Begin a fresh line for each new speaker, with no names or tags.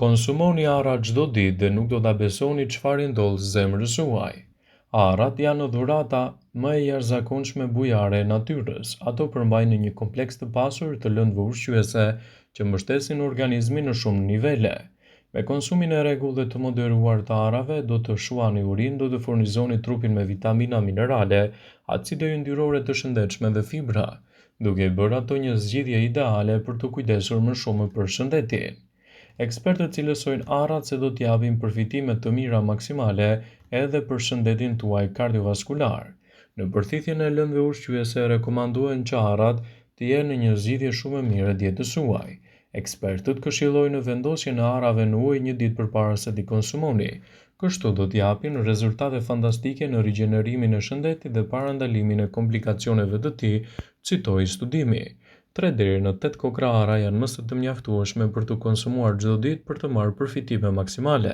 Konsumoni ara çdo ditë dhe nuk do ta besoni çfarë ndodh zemrës suaj. Arrat janë dhurata më e jashtëzakonshme bujare e natyrës. Ato përmbajnë një kompleks të pasur të lëndëve ushqyese që mbështesin organizmin në shumë nivele. Me konsumin e rregullt dhe të moderuar të arrave, do të shuani urinë, do të furnizoni trupin me vitamina minerale, acide yndyrore të shëndetshme dhe fibra, duke i bërë ato një zgjidhje ideale për të kujdesur më shumë për shëndetin. Ekspertët cilësojnë arrat se do t'japin përfitime të mira maksimale edhe për shëndetin tuaj kardiovaskular. Në përthithjen e lëndëve ushqyese rekomandohen që arrat të jenë një zgjidhje shumë e mirë e dietës suaj. Ekspertët këshillojnë vendosjen e arrave në ujë një ditë përpara se t'i konsumoni. Kështu do t'japin rezultate fantastike në rigjenerimin e shëndetit dhe parandalimin e komplikacioneve të tij, citoi studimi. 3 deri në 8 kokra ara janë mëse të mjaftueshme për të konsumuar çdo ditë për të marrë përfitime maksimale.